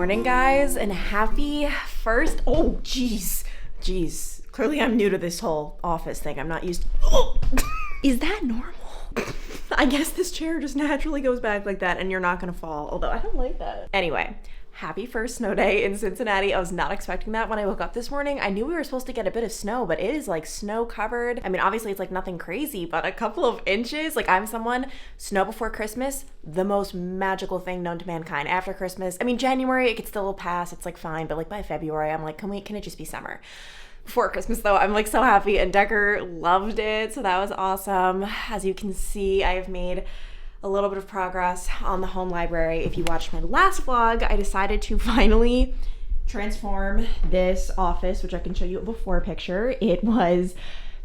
morning, guys, and happy first. Oh, jeez. Clearly, I'm new to this whole office thing. I'm not used to. Is that normal? I guess this chair just naturally goes back like that, and you're not gonna fall. Although I don't like that. Anyway. Happy first snow day in Cincinnati. I was not expecting that when I woke up this morning. I knew we were supposed to get a bit of snow, but it is like snow covered. I mean, obviously it's like nothing crazy, but a couple of inches. Like I'm someone, snow before Christmas, the most magical thing known to mankind. After Christmas, I mean, January, it could still pass. It's like fine, but like by February, I'm like, can it just be summer? Before Christmas though, I'm like so happy, and Decker loved it. So that was awesome. As you can see, I have made a little bit of progress on the home library. If you watched my last vlog, I decided to finally transform this office, which I can show you a before picture. It was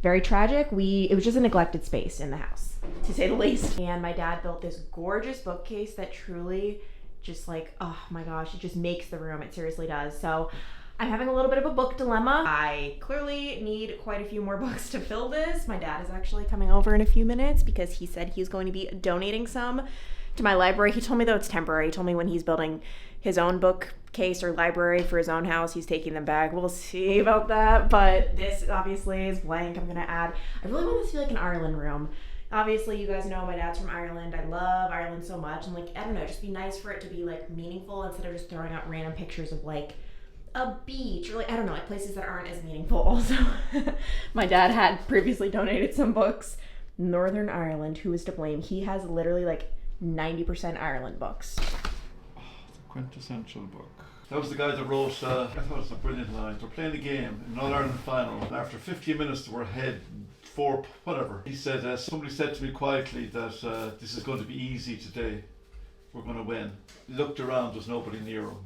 very tragic. It was just a neglected space in the house, to say the least. And my dad built this gorgeous bookcase that truly just like, oh my gosh, it just makes the room. It seriously does. So I'm having a little bit of a book dilemma. I clearly need quite a few more books to fill this. My dad is actually coming over in a few minutes because he said he's going to be donating some to my library. He told me though it's temporary. He told me when he's building his own bookcase or library for his own house, he's taking them back. We'll see about that, but this obviously is blank. I'm gonna add, I really want this to be like an Ireland room. Obviously, you guys know my dad's from Ireland. I love Ireland so much, and like, I don't know, just be nice for it to be like meaningful instead of just throwing out random pictures of like a beach or like, I don't know, like places that aren't as meaningful. Also, my dad had previously donated some books. Northern Ireland, who is to blame? He has literally like 90% Ireland books. Oh, the quintessential book. That was the guy that wrote, I thought it was a brilliant line. They're playing the game in Northern Ireland final, and after 15 minutes they were ahead 4, whatever. He said, somebody said to me quietly that this is going to be easy today. We're going to win. Looked around, there's nobody near him.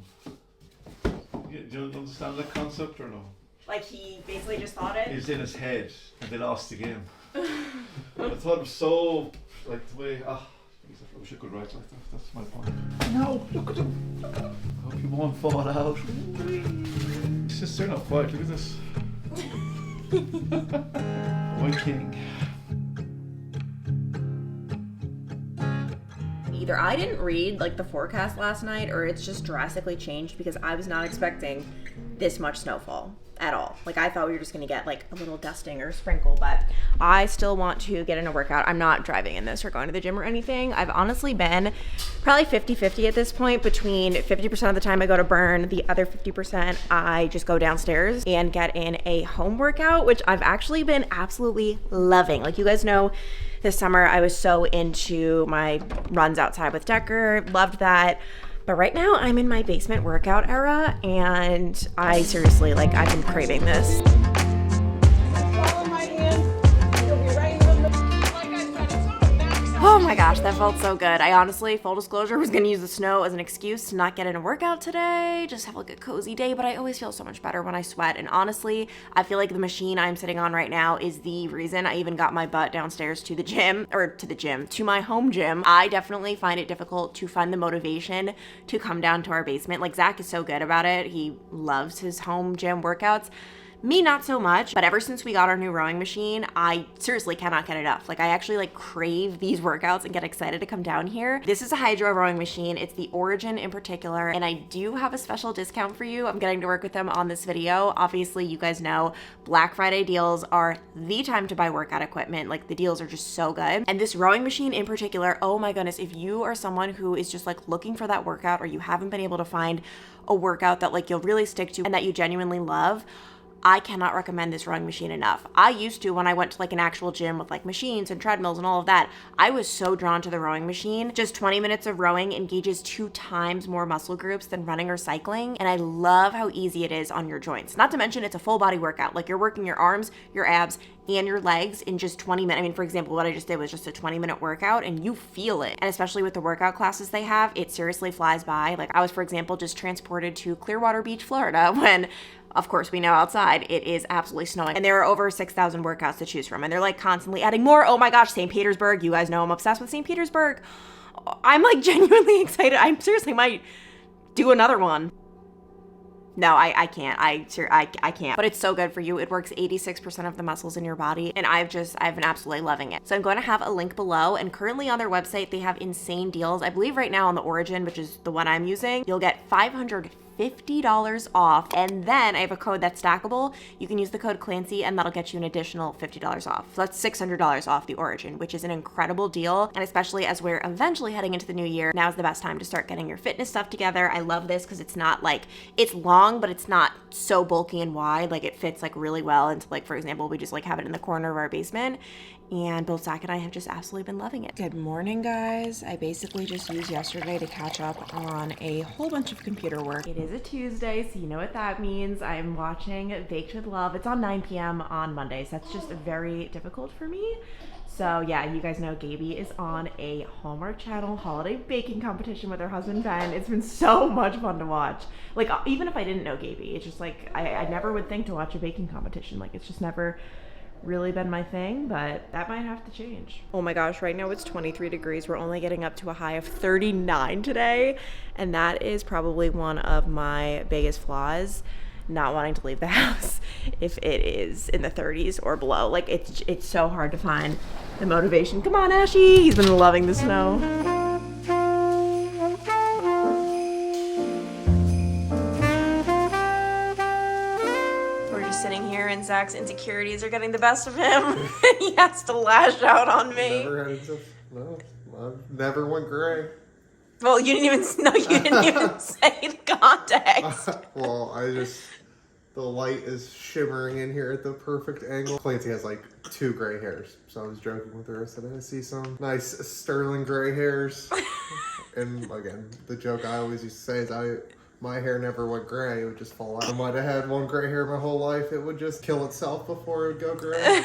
Do you understand that concept or no? Like he basically just thought it? It was in his head and they lost the game. I thought it was so, like the way, I wish I could write like that, that's my point. No, look at him. I hope he won't fall out. He's just staring up quiet, look at this. White king. Either I didn't read like the forecast last night or it's just drastically changed because I was not expecting this much snowfall at all. Like I thought we were just gonna get like a little dusting or sprinkle, but I still want to get in a workout. I'm not driving in this or going to the gym or anything. I've honestly been probably 50-50 at this point, between 50% of the time I go to burn, the other 50% I just go downstairs and get in a home workout, which I've actually been absolutely loving. Like you guys know, this summer I was so into my runs outside with Decker, loved that. But right now I'm in my basement workout era and I seriously, like, I've been craving this. Follow my hand, you'll be right in the middle. Like I said, it's not a maxx. Oh my gosh, that felt so good. I honestly, full disclosure, was gonna use the snow as an excuse to not get in a workout today, just have like a cozy day, but I always feel so much better when I sweat. And honestly, I feel like the machine I'm sitting on right now is the reason I even got my butt downstairs to the gym, to my home gym. I definitely find it difficult to find the motivation to come down to our basement. Like Zach is so good about it. He loves his home gym workouts. Me, not so much, but ever since we got our new rowing machine, I seriously cannot get enough. Like I actually like crave these workouts and get excited to come down here. This is a hydro rowing machine. It's the Origin in particular, and I do have a special discount for you. I'm getting to work with them on this video. Obviously, you guys know Black Friday deals are the time to buy workout equipment. Like the deals are just so good. And this rowing machine in particular, oh my goodness, if you are someone who is just like looking for that workout or you haven't been able to find a workout that like you'll really stick to and that you genuinely love, I cannot recommend this rowing machine enough. I used to, when I went to like an actual gym with like machines and treadmills and all of that, I was so drawn to the rowing machine. Just 20 minutes of rowing engages 2 times more muscle groups than running or cycling. And I love how easy it is on your joints. Not to mention it's a full body workout. Like you're working your arms, your abs, and your legs in just 20 minutes. I mean, for example, what I just did was just a 20-minute workout and you feel it. And especially with the workout classes they have, it seriously flies by. Like I was, for example, just transported to Clearwater Beach, Florida when, of course, we know outside it is absolutely snowing. And there are over 6,000 workouts to choose from. And they're like constantly adding more. Oh my gosh, St. Petersburg. You guys know I'm obsessed with St. Petersburg. I'm like genuinely excited. I seriously might do another one. No, I can't. I can't. But it's so good for you. It works 86% of the muscles in your body, and I've been absolutely loving it. So I'm going to have a link below, and currently on their website, they have insane deals. I believe right now on the Origin, which is the one I'm using, you'll get $550 $50 off. And then I have a code that's stackable. You can use the code Clancy and that'll get you an additional $50 off. So that's $600 off the Origin, which is an incredible deal. And especially as we're eventually heading into the new year, now's the best time to start getting your fitness stuff together. I love this because it's not like, it's long, but it's not so bulky and wide. Like it fits like really well into like, for example, we just like have it in the corner of our basement. And both Zach and I have just absolutely been loving it. Good morning, guys. I basically just used yesterday to catch up on a whole bunch of computer work. It is a Tuesday, so you know what that means. I'm watching Baked with Love. It's on 9 p.m. on Mondays. That's just very difficult for me. So yeah, you guys know Gaby is on a Hallmark Channel holiday baking competition with her husband Ben. It's been so much fun to watch. Like even if I didn't know Gaby, it's just like I never would think to watch a baking competition. Like it's just never really been my thing, but that might have to change. Oh my gosh, right now it's 23 degrees. We're only getting up to a high of 39 today, and that is probably one of my biggest flaws, not wanting to leave the house if it is in the 30s or below. Like it's so hard to find the motivation. Come on, Ashy. He's been loving the snow. Sitting here and Zach's insecurities are getting the best of him. He has to lash out on me. No, I never went gray. Well, you didn't even say the context. Well, the light is shimmering in here at the perfect angle. Clancy has like 2 gray hairs, so I was joking with her. I said I see some nice sterling gray hairs. And again, the joke I always used to say is my hair never went gray, it would just fall out. I might have had 1 gray hair my whole life, it would just kill itself before it would go gray.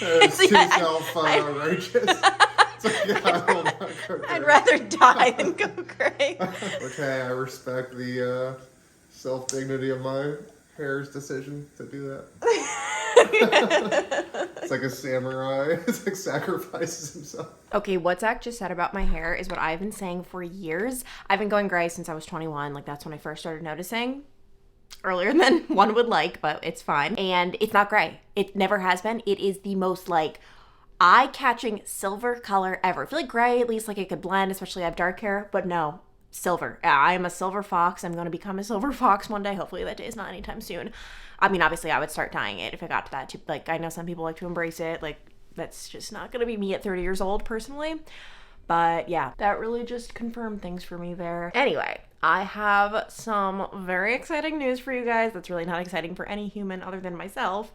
It's too self-righteous. It's like, yeah, I will not go gray. I'd rather die than go gray. Okay, I respect the self-dignity of my hair's decision to do that. It's like a samurai. It's like sacrifices himself. Okay, what Zach just said about my hair is what I've been saying for years. I've been going gray since I was 21. Like, that's when I first started noticing. Earlier than one would like, but it's fine. And it's not gray. It never has been. It is the most, like, eye-catching silver color ever. I feel like gray, at least, like, it could blend, especially I have dark hair. But no, silver. I am a silver fox. I'm going to become a silver fox one day. Hopefully that day is not anytime soon. I mean, obviously, I would start dyeing it if it got to that. Like, I know some people like to embrace it. Like, that's just not going to be me at 30 years old, personally. But, yeah, that really just confirmed things for me there. Anyway, I have some very exciting news for you guys that's really not exciting for any human other than myself.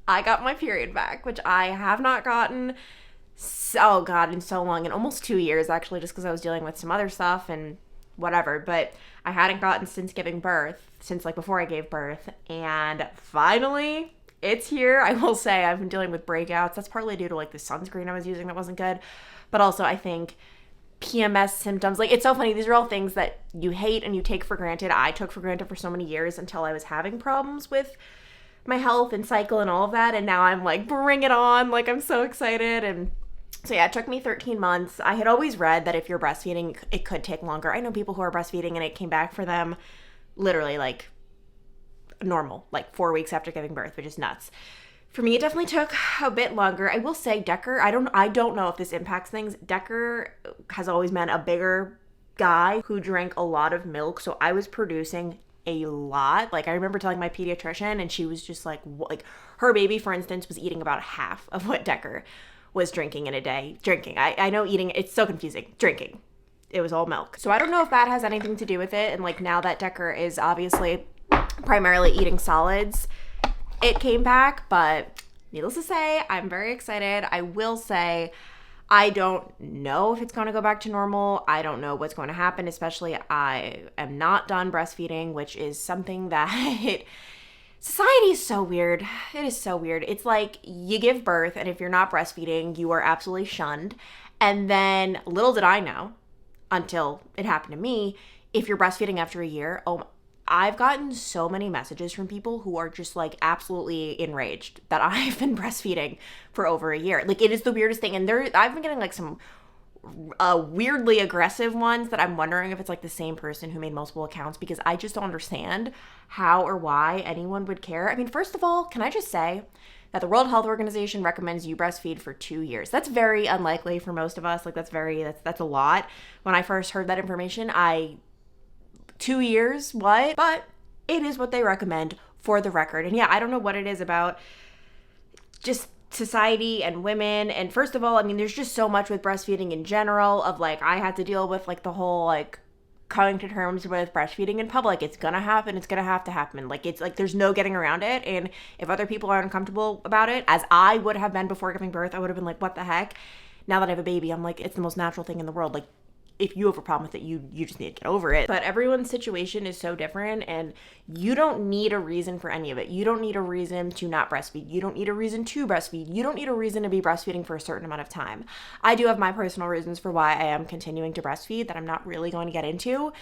I got my period back, which I have not gotten, in so long, in almost 2 years, actually, just because I was dealing with some other stuff and whatever, but I hadn't gotten since giving birth, since like before I gave birth, and finally it's here. I will say I've been dealing with breakouts. That's partly due to like the sunscreen I was using that wasn't good, but also I think PMS symptoms. Like, it's so funny, these are all things that you hate and you take for granted. I took for granted for so many years until I was having problems with my health and cycle and all of that, and now I'm like, bring it on. Like, I'm so excited. And so yeah, it took me 13 months. I had always read that if you're breastfeeding, it could take longer. I know people who are breastfeeding and it came back for them literally like normal, like 4 weeks after giving birth, which is nuts. For me, it definitely took a bit longer. I will say Decker, I don't know if this impacts things. Decker has always been a bigger guy who drank a lot of milk, so I was producing a lot. Like, I remember telling my pediatrician and she was just like her baby, for instance, was eating about half of what Decker was drinking in a day. I know eating, it's so confusing. Drinking. It was all milk. So I don't know if that has anything to do with it. And like, now that Decker is obviously primarily eating solids, it came back. But needless to say, I'm very excited. I will say, I don't know if it's going to go back to normal. I don't know what's going to happen, especially I am not done breastfeeding, which is something that society is so weird. It is so weird. It's like you give birth, and if you're not breastfeeding, you are absolutely shunned. And then little did I know, until it happened to me, if you're breastfeeding after a year, I've gotten so many messages from people who are just like absolutely enraged that I've been breastfeeding for over a year. Like, it is the weirdest thing. And I've been getting like some weirdly aggressive ones that I'm wondering if it's like the same person who made multiple accounts, because I just don't understand how or why anyone would care. I mean, first of all, can I just say that the World Health Organization recommends you breastfeed for 2 years. That's very unlikely for most of us. Like, that's a lot. When I first heard that information, I 2 years, what? But it is what they recommend for the record. And yeah, I don't know what it is about just society and women. And first of all, I mean, there's just so much with breastfeeding in general of like, I had to deal with like the whole like coming to terms with breastfeeding in public. It's gonna happen. It's gonna have to happen. Like, it's like there's no getting around it. And if other people are uncomfortable about it, as I would have been before giving birth, I would have been like, what the heck? Now that I have a baby, I'm like, it's the most natural thing in the world. Like, if you have a problem with it, you just need to get over it. But everyone's situation is so different, and you don't need a reason for any of it. You don't need a reason to not breastfeed. You don't need a reason to breastfeed. You don't need a reason to be breastfeeding for a certain amount of time. I do have my personal reasons for why I am continuing to breastfeed that I'm not really going to get into.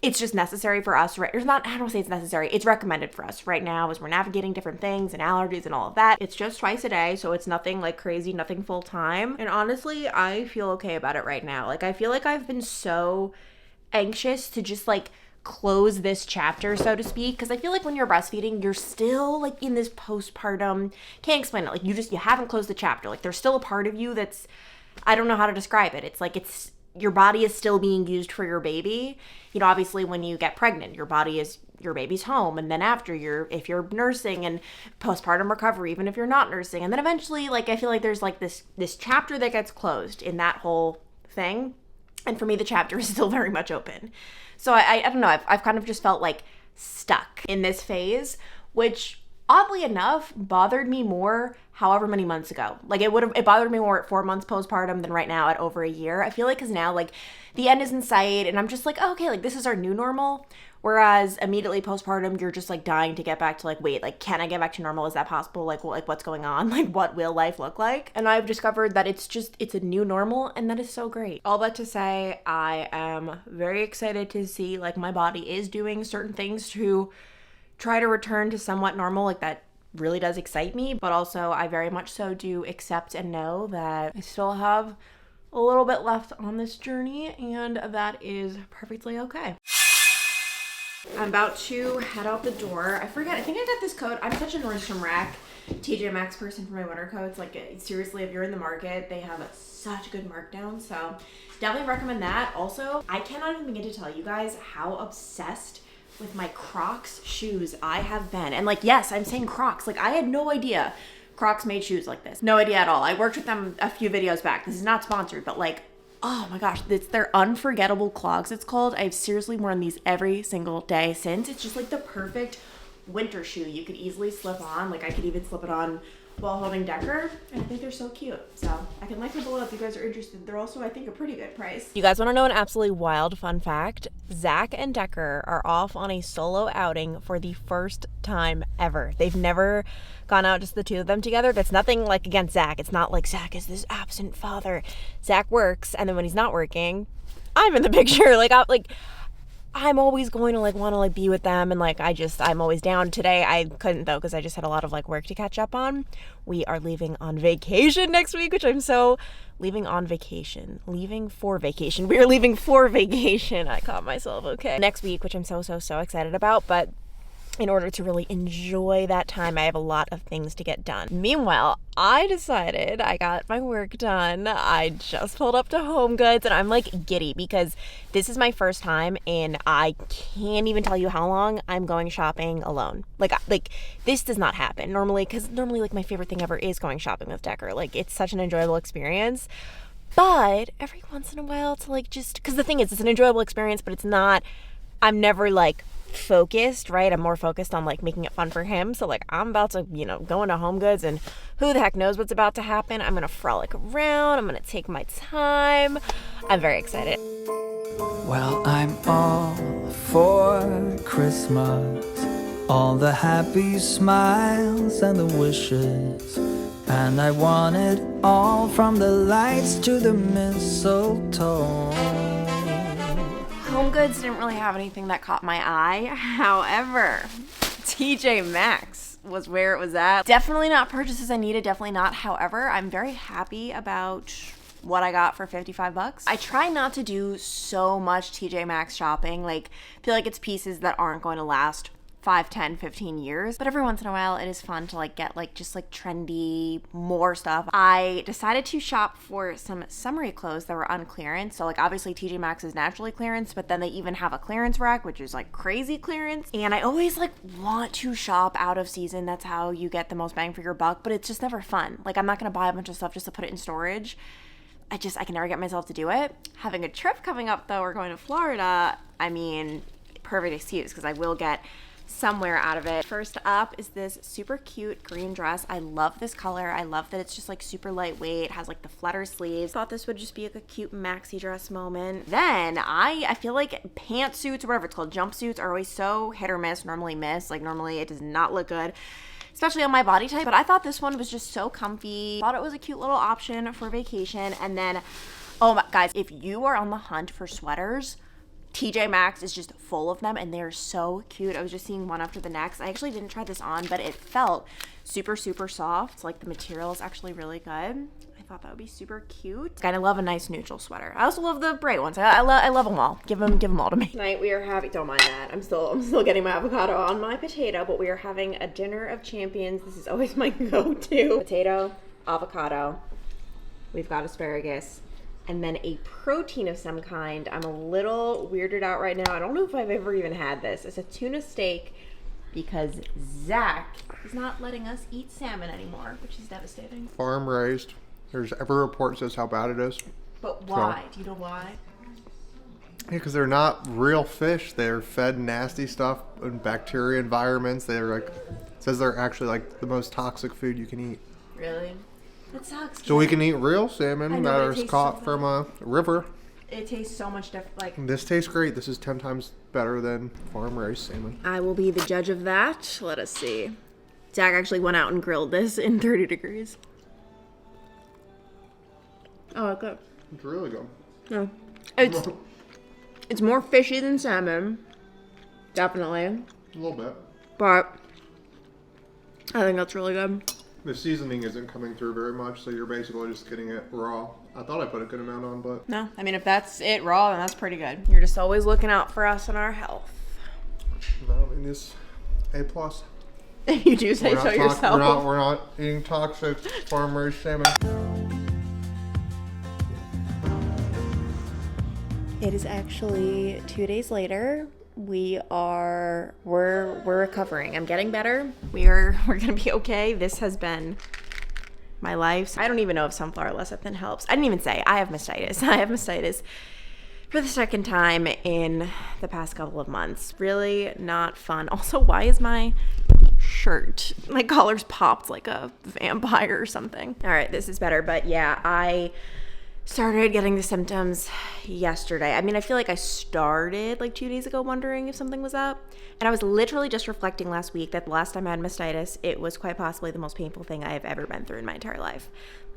It's just necessary for us, right? It's not, I don't say it's necessary. It's recommended for us right now as we're navigating different things and allergies and all of that. It's just twice a day, so it's nothing like crazy, nothing full time. And honestly, I feel okay about it right now. Like, I feel like I've been so anxious to just like close this chapter, so to speak, because I feel like when you're breastfeeding, you're still like in this postpartum, can't explain it. Like, you haven't closed the chapter. Like, there's still a part of you that's, I don't know how to describe it. It's like, your body is still being used for your baby. You know, obviously when you get pregnant, your body is your baby's home. And then after if you're nursing and postpartum recovery, even if you're not nursing. And then eventually, like, I feel like there's like this chapter that gets closed in that whole thing. And for me, the chapter is still very much open. So I don't know, I've kind of just felt like stuck in this phase, which oddly enough bothered me more however many months ago. Like, it bothered me more at 4 months postpartum than right now at over a year. I feel like, because now like the end is in sight and I'm just like, oh, okay, like this is our new normal. Whereas immediately postpartum, you're just like dying to get back to like, wait, like, can I get back to normal? Is that possible? Like, what's going on? Like, what will life look like? And I've discovered that it's a new normal, and that is so great. All that to say, I am very excited to see like my body is doing certain things to try to return to somewhat normal. Like, that really does excite me, but also I very much so do accept and know that I still have a little bit left on this journey, and that is perfectly okay. I'm about to head out the door. I think I got this coat. I'm such a Nordstrom Rack TJ Maxx person for my winter coats. Like, seriously, if you're in the market, they have such good markdown. So definitely recommend that. Also, I cannot even begin to tell you guys how obsessed with my Crocs shoes I have been. And like, yes, I'm saying Crocs. Like, I had no idea Crocs made shoes like this. No idea at all. I worked with them a few videos back. This is not sponsored, but like, oh my gosh, it's their unforgettable clogs, it's called. I've seriously worn these every single day since. It's just like the perfect winter shoe you could easily slip on. Like, I could even slip it on while holding Decker, and I think they're so cute. So I can link them below if you guys are interested. They're also, I think, a pretty good price. You guys want to know an absolutely wild fun fact? Zach and Decker are off on a solo outing for the first time ever. They've never gone out, just the two of them together. That's nothing like against Zach. It's not like Zach is this absent father. Zach works, and then when he's not working, I'm in the picture. I'm always going to like want to like be with them, and like I'm always down. Today I couldn't though, because I just had a lot of like work to catch up on. We are leaving on vacation next week, which leaving for vacation. We are leaving for vacation. I caught myself, okay. Next week, which I'm so excited about, but in order to really enjoy that time, I have a lot of things to get done. Meanwhile, I decided I got my work done. I just pulled up to HomeGoods, and I'm like giddy because this is my first time, and I can't even tell you how long I'm going shopping alone. Like this does not happen normally, because normally like my favorite thing ever is going shopping with Decker. Like, it's such an enjoyable experience. But every once in a while to like just, because the thing is, it's an enjoyable experience, but it's not, I'm never like focused, right? I'm more focused on like making it fun for him. So like, I'm about to, go into HomeGoods, and who the heck knows what's about to happen. I'm gonna frolic around. I'm gonna take my time. I'm very excited. Well, I'm all for Christmas, all the happy smiles and the wishes, and I want it all, from the lights to the mistletoe. HomeGoods didn't really have anything that caught my eye. However, TJ Maxx was where it was at. Definitely not purchases I needed, definitely not. However, I'm very happy about what I got for $55. I try not to do so much TJ Maxx shopping. Like, I feel like it's pieces that aren't going to last 5, 10, 15 years. But every once in a while, it is fun to like get like just like trendy, more stuff. I decided to shop for some summery clothes that were on clearance. So like obviously TJ Maxx is naturally clearance, but then they even have a clearance rack, which is like crazy clearance. And I always like want to shop out of season. That's how you get the most bang for your buck, but it's just never fun. Like I'm not gonna buy a bunch of stuff just to put it in storage. I can never get myself to do it. Having a trip coming up though, we're going to Florida. I mean, perfect excuse because I will get somewhere out of it. First up is this super cute green dress. I love this color. I love that it's just like super lightweight, has like the flutter sleeves. Thought this would just be like a cute maxi dress moment. Then I feel like pantsuits or whatever it's called, jumpsuits are always so hit or miss, normally it does not look good, especially on my body type. But I thought this one was just so comfy. Thought it was a cute little option for vacation. And then, oh my guys, if you are on the hunt for sweaters, TJ Maxx is just full of them and they're so cute. I was just seeing one after the next. I actually didn't try this on, but it felt super, super soft. Like the material is actually really good. I thought that would be super cute. Kind of love a nice neutral sweater. I also love the bright ones. I love them all. Give them all to me. Tonight we are having, don't mind that. I'm still getting my avocado on my potato, but we are having a dinner of champions. This is always my go-to. Potato, avocado. We've got asparagus. And then a protein of some kind. I'm a little weirded out right now. I don't know if I've ever even had this. It's a tuna steak because Zach is not letting us eat salmon anymore, which is devastating. Farm raised. There's every report says how bad it is. But why? Do you know why? Yeah, because they're not real fish. They're fed nasty stuff in bacteria environments. They're like, it says they're actually like the most toxic food you can eat. Really? That sucks. So we can eat real salmon that is caught from a river. It tastes so much different. Like this tastes great. This is 10 times better than farm raised salmon. I will be the judge of that. Let us see. Zach actually went out and grilled this in 30 degrees. Oh, okay. It's really good. No, it's more fishy than salmon, definitely. A little bit. But I think that's really good. The seasoning isn't coming through very much, so you're basically just getting it raw. I thought I put a good amount on, but... No, I mean, if that's it raw, then that's pretty good. You're just always looking out for us and our health. No, I mean, this A+. You do say so yourself. We're not eating toxic farm-raised salmon. It is actually 2 days later. We're recovering. I'm getting better. We're gonna be okay. This has been my life. I don't even know if sunflower lecithin helps. I didn't even say I have mastitis. I have mastitis for the second time in the past couple of months. Really not fun. Also, why is my collar's popped like a vampire or something? All right, this is better. But yeah, I started getting the symptoms yesterday. I mean, I feel like I started like 2 days ago wondering if something was up. And I was literally just reflecting last week that the last time I had mastitis, it was quite possibly the most painful thing I have ever been through in my entire life.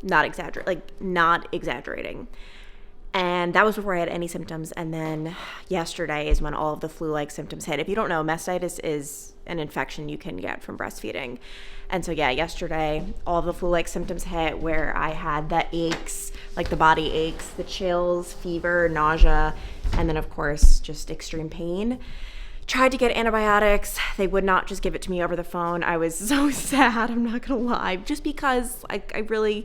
Not exaggerating. And that was before I had any symptoms. And then yesterday is when all of the flu-like symptoms hit. If you don't know, mastitis is an infection you can get from breastfeeding. And so yeah, yesterday, all of the flu-like symptoms hit where I had the aches, like the body aches, the chills, fever, nausea, and then of course, just extreme pain. Tried to get antibiotics. They would not just give it to me over the phone. I was so sad, I'm not gonna lie, just because I really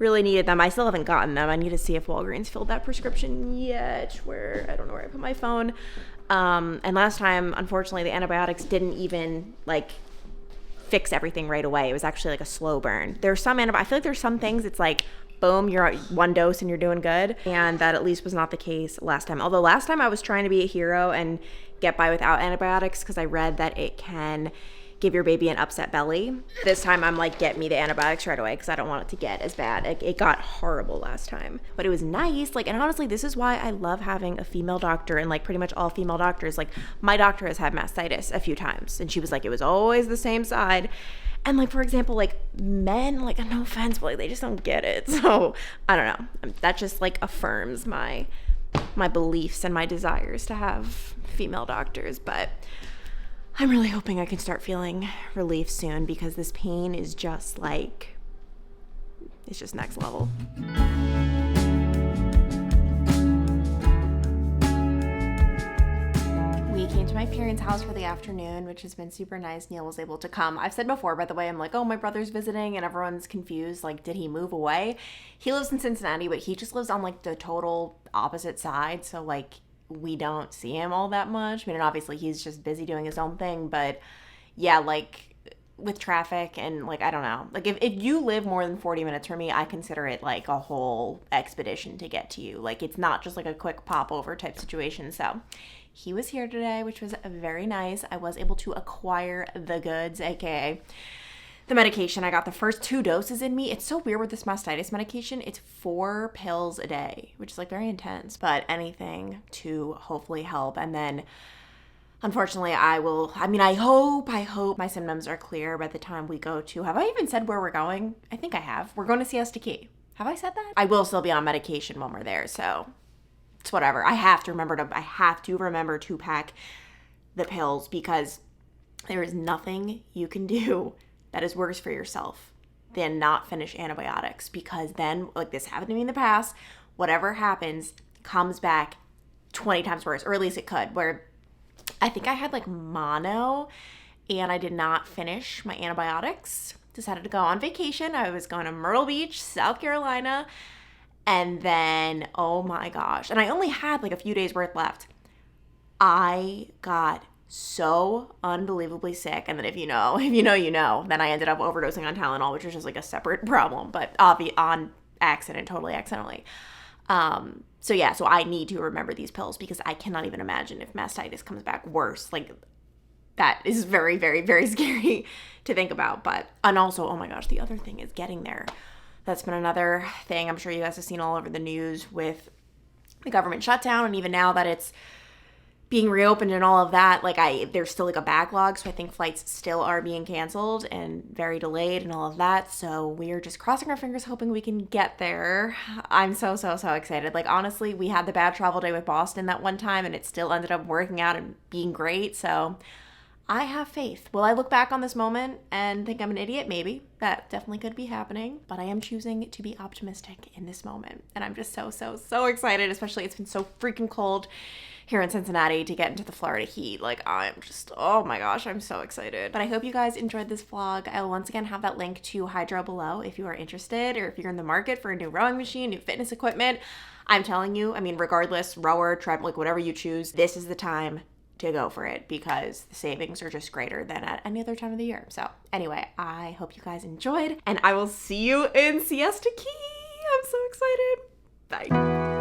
needed them. I still haven't gotten them. I need to see if Walgreens filled that prescription yet, where I don't know where I put my phone. And last time, unfortunately, the antibiotics didn't even like fix everything right away. It was actually like a slow burn. There's some I feel like there's some things it's like, boom, you're at one dose and you're doing good. And that at least was not the case last time. Although last time I was trying to be a hero and get by without antibiotics because I read that it can give your baby an upset belly. This time I'm like, get me the antibiotics right away because I don't want it to get as bad. It got horrible last time. But it was nice. Like, and honestly, this is why I love having a female doctor, and like pretty much all female doctors. Like my doctor has had mastitis a few times and she was like, it was always the same side. And like, for example, like men, like no offense, but like they just don't get it. So I don't know. That just like affirms my beliefs and my desires to have female doctors. But I'm really hoping I can start feeling relief soon because this pain is just like, it's just next level. We came to my my parents' house for the afternoon, which has been super nice. Neil was able to come. I've said before, by the way, I'm like, oh, my brother's visiting, and everyone's confused. Like, did he move away? He lives in Cincinnati, but he just lives on like the total opposite side. So like, we don't see him all that much. I mean, and obviously he's just busy doing his own thing, but yeah, like with traffic and like, I don't know, like if you live more than 40 minutes from me, I consider it like a whole expedition to get to you. Like, it's not just like a quick pop over type situation. So he was here today, which was very nice. I was able to acquire the goods, aka the medication. I got the first 2 doses in me. It's so weird with this mastitis medication. It's 4 pills a day, which is like very intense, but anything to hopefully help. And then unfortunately, I hope my symptoms are clear by the time we go to, have I even said where we're going? I think I have. We're going to Siesta Key. Have I said that? I will still be on medication when we're there, so it's whatever. I have to remember to pack the pills, because there is nothing you can do that is worse for yourself than not finish antibiotics, because then, like this happened to me in the past, whatever happens comes back 20 times worse, or at least it could, where I think I had like mono and I did not finish my antibiotics. Decided to go on vacation. I was going to Myrtle Beach, South Carolina. And then, oh my gosh. And I only had like a few days worth left. I got so unbelievably sick. And then if you know, you know. Then I ended up overdosing on Tylenol, which was just like a separate problem, but on accident, totally accidentally. So yeah, so I need to remember these pills, because I cannot even imagine if mastitis comes back worse. Like, that is very, very, very scary to think about. But, and also, oh my gosh, the other thing is getting there. That's been another thing I'm sure you guys have seen all over the news with the government shutdown, and even now that it's being reopened and all of that, like there's still like a backlog. So I think flights still are being canceled and very delayed and all of that. So we're just crossing our fingers, hoping we can get there. I'm so excited. Like, honestly, we had the bad travel day with Boston that one time, and it still ended up working out and being great. So I have faith. Will I look back on this moment and think I'm an idiot? Maybe. That definitely could be happening, but I am choosing to be optimistic in this moment. And I'm just so excited, especially it's been so freaking cold here in Cincinnati to get into the Florida heat. Like, I'm just, oh my gosh, I'm so excited. But I hope you guys enjoyed this vlog. I will once again have that link to Hydro below if you are interested, or if you're in the market for a new rowing machine, new fitness equipment. I'm telling you, I mean, regardless, rower, treadmill, like whatever you choose, this is the time to go for it, because the savings are just greater than at any other time of the year. So anyway, I hope you guys enjoyed, and I will see you in Siesta Key. I'm so excited. Bye.